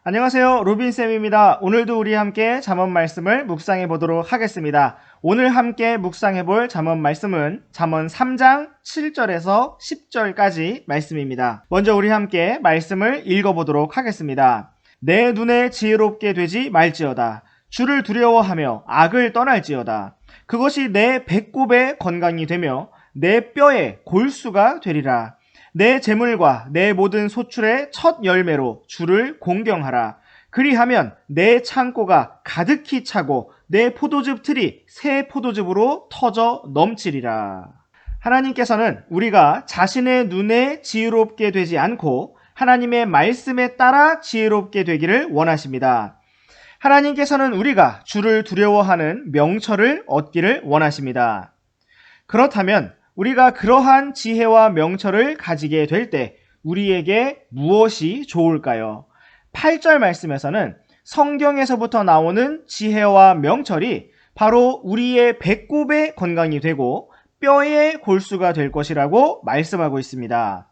안녕하세요. 로빈쌤입니다. 오늘도 우리 함께 잠언 말씀을 묵상해 보도록 하겠습니다. 오늘 함께 묵상해 볼 잠언 말씀은 잠언 3장 7절에서 10절까지 말씀입니다. 먼저 우리 함께 말씀을 읽어보도록 하겠습니다. 내 눈에 지혜롭게 되지 말지어다. 주를 두려워하며 악을 떠날지어다. 그것이 내 배꼽의 건강이 되며 내 뼈의 골수가 되리라. 내 재물과 내 모든 소출의 첫 열매로 주를 공경하라. 그리하면 내 창고가 가득히 차고 내 포도즙 틀이 새 포도즙으로 터져 넘치리라. 하나님께서는 우리가 자신의 눈에 지혜롭게 되지 않고 하나님의 말씀에 따라 지혜롭게 되기를 원하십니다. 하나님께서는 우리가 주를 두려워하는 명철을 얻기를 원하십니다. 그렇다면 우리가 그러한 지혜와 명철을 가지게 될 때 우리에게 무엇이 좋을까요? 8절 말씀에서는 성경에서부터 나오는 지혜와 명철이 바로 우리의 배꼽의 건강이 되고 뼈의 골수가 될 것이라고 말씀하고 있습니다.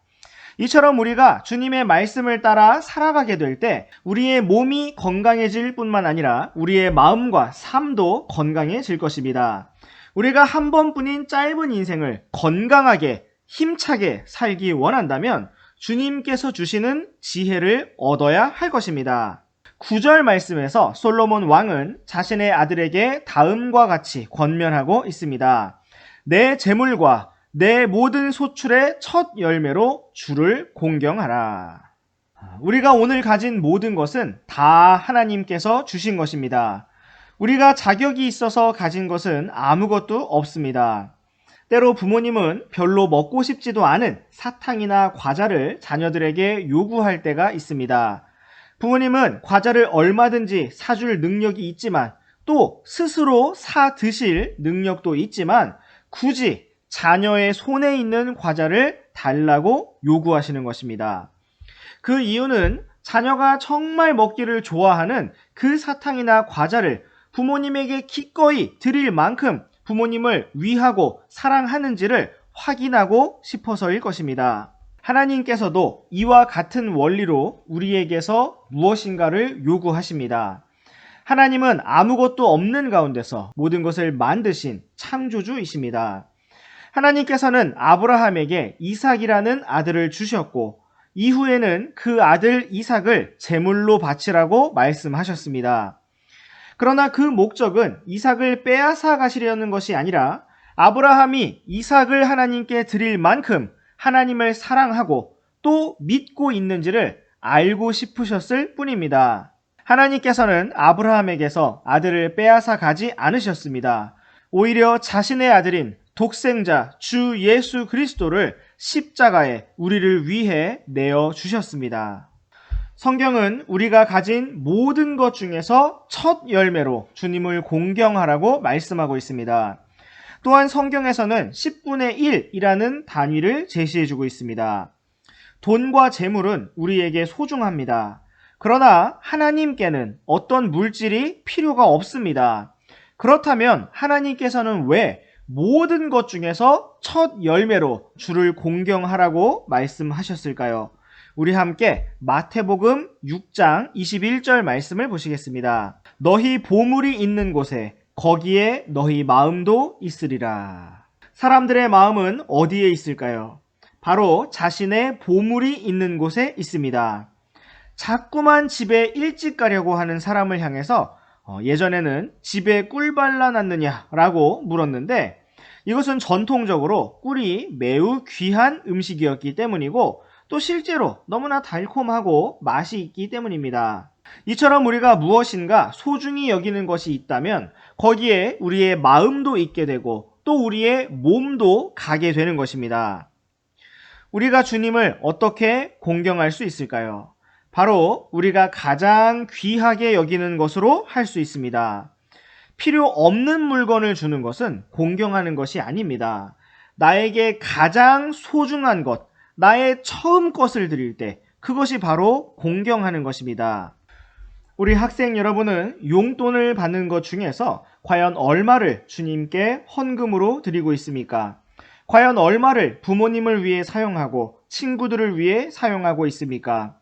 이처럼 우리가 주님의 말씀을 따라 살아가게 될 때 우리의 몸이 건강해질 뿐만 아니라 우리의 마음과 삶도 건강해질 것입니다. 우리가 한 번뿐인 짧은 인생을 건강하게 힘차게 살기 원한다면 주님께서 주시는 지혜를 얻어야 할 것입니다. 9절 말씀에서 솔로몬 왕은 자신의 아들에게 다음과 같이 권면하고 있습니다. 내 재물과 내 모든 소출의 첫 열매로 주를 공경하라. 우리가 오늘 가진 모든 것은 다 하나님께서 주신 것입니다. 우리가 자격이 있어서 가진 것은 아무것도 없습니다. 때로 부모님은 별로 먹고 싶지도 않은 사탕이나 과자를 자녀들에게 요구할 때가 있습니다. 부모님은 과자를 얼마든지 사줄 능력이 있지만 또 스스로 사 드실 능력도 있지만 굳이 자녀의 손에 있는 과자를 달라고 요구하시는 것입니다. 그 이유는 자녀가 정말 먹기를 좋아하는 그 사탕이나 과자를 부모님에게 기꺼이 드릴 만큼 부모님을 위하고 사랑하는지를 확인하고 싶어서일 것입니다. 하나님께서도 이와 같은 원리로 우리에게서 무엇인가를 요구하십니다. 하나님은 아무것도 없는 가운데서 모든 것을 만드신 창조주이십니다. 하나님께서는 아브라함에게 이삭이라는 아들을 주셨고 이후에는 그 아들 이삭을 제물로 바치라고 말씀하셨습니다. 그러나 그 목적은 이삭을 빼앗아 가시려는 것이 아니라 아브라함이 이삭을 하나님께 드릴 만큼 하나님을 사랑하고 또 믿고 있는지를 알고 싶으셨을 뿐입니다. 하나님께서는 아브라함에게서 아들을 빼앗아 가지 않으셨습니다. 오히려 자신의 아들인 독생자 주 예수 그리스도를 십자가에 우리를 위해 내어 주셨습니다. 성경은 우리가 가진 모든 것 중에서 첫 열매로 주님을 공경하라고 말씀하고 있습니다. 또한 성경에서는 10분의 1이라는 단위를 제시해주고 있습니다. 돈과 재물은 우리에게 소중합니다. 그러나 하나님께는 어떤 물질이 필요가 없습니다. 그렇다면 하나님께서는 왜 모든 것 중에서 첫 열매로 주를 공경하라고 말씀하셨을까요? 우리 함께 마태복음 6장 21절 말씀을 보시겠습니다. 너희 보물이 있는 곳에 거기에 너희 마음도 있으리라. 사람들의 마음은 어디에 있을까요? 바로 자신의 보물이 있는 곳에 있습니다. 자꾸만 집에 일찍 가려고 하는 사람을 향해서 예전에는 집에 꿀 발라놨느냐라고 물었는데 이것은 전통적으로 꿀이 매우 귀한 음식이었기 때문이고 또 실제로 너무나 달콤하고 맛이 있기 때문입니다. 이처럼 우리가 무엇인가 소중히 여기는 것이 있다면 거기에 우리의 마음도 있게 되고 또 우리의 몸도 가게 되는 것입니다. 우리가 주님을 어떻게 공경할 수 있을까요? 바로 우리가 가장 귀하게 여기는 것으로 할 수 있습니다. 필요 없는 물건을 주는 것은 공경하는 것이 아닙니다. 나에게 가장 소중한 것, 나의 처음 것을 드릴 때 그것이 바로 공경하는 것입니다. 우리 학생 여러분은 용돈을 받는 것 중에서 과연 얼마를 주님께 헌금으로 드리고 있습니까? 과연 얼마를 부모님을 위해 사용하고 친구들을 위해 사용하고 있습니까?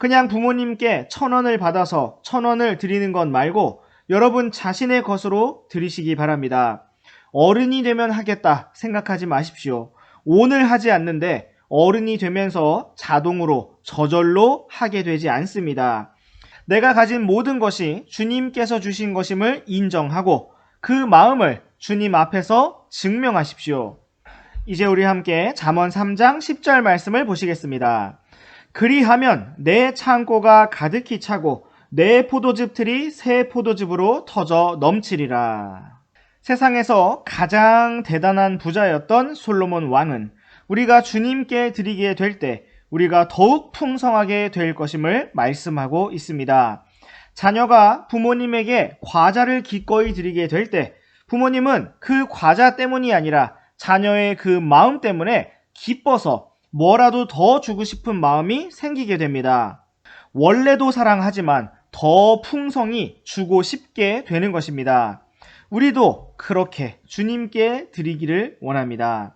그냥 부모님께 1,000원을 받아서 1,000원을 드리는 것 말고 여러분 자신의 것으로 드리시기 바랍니다. 어른이 되면 하겠다 생각하지 마십시오. 오늘 하지 않는데 어른이 되면서 자동으로 저절로 하게 되지 않습니다. 내가 가진 모든 것이 주님께서 주신 것임을 인정하고 그 마음을 주님 앞에서 증명하십시오. 이제 우리 함께 잠언 3장 10절 말씀을 보시겠습니다. 그리하면 내 창고가 가득히 차고 내 포도즙 틀이 새 포도즙으로 터져 넘치리라. 세상에서 가장 대단한 부자였던 솔로몬 왕은 우리가 주님께 드리게 될 때 우리가 더욱 풍성하게 될 것임을 말씀하고 있습니다. 자녀가 부모님에게 과자를 기꺼이 드리게 될 때 부모님은 그 과자 때문이 아니라 자녀의 그 마음 때문에 기뻐서 뭐라도 더 주고 싶은 마음이 생기게 됩니다. 원래도 사랑하지만 더 풍성히 주고 싶게 되는 것입니다. 우리도 그렇게 주님께 드리기를 원합니다.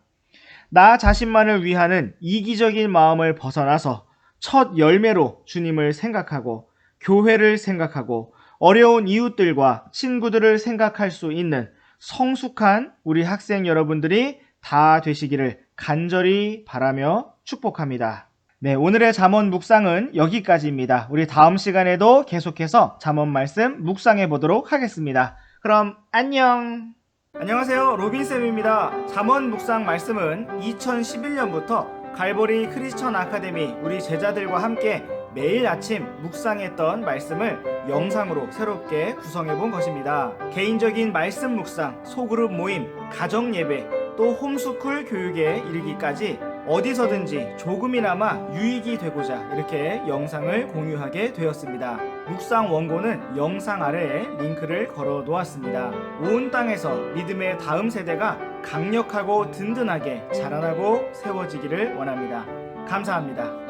나 자신만을 위하는 이기적인 마음을 벗어나서 첫 열매로 주님을 생각하고 교회를 생각하고 어려운 이웃들과 친구들을 생각할 수 있는 성숙한 우리 학생 여러분들이 다 되시기를 간절히 바라며 축복합니다. 네, 오늘의 잠언 묵상은 여기까지입니다. 우리 다음 시간에도 계속해서 잠언 말씀 묵상해 보도록 하겠습니다. 그럼 안녕! 안녕하세요, 로빈쌤입니다. 잠언 묵상 말씀은 2011년부터 갈보리 크리스천 아카데미 우리 제자들과 함께 매일 아침 묵상했던 말씀을 영상으로 새롭게 구성해 본 것입니다. 개인적인 말씀 묵상, 소그룹 모임, 가정 예배, 또 홈스쿨 교육에 이르기까지 어디서든지 조금이나마 유익이 되고자 이렇게 영상을 공유하게 되었습니다. 묵상 원고는 영상 아래에 링크를 걸어 놓았습니다. 온 땅에서 믿음의 다음 세대가 강력하고 든든하게 자라나고 세워지기를 원합니다. 감사합니다.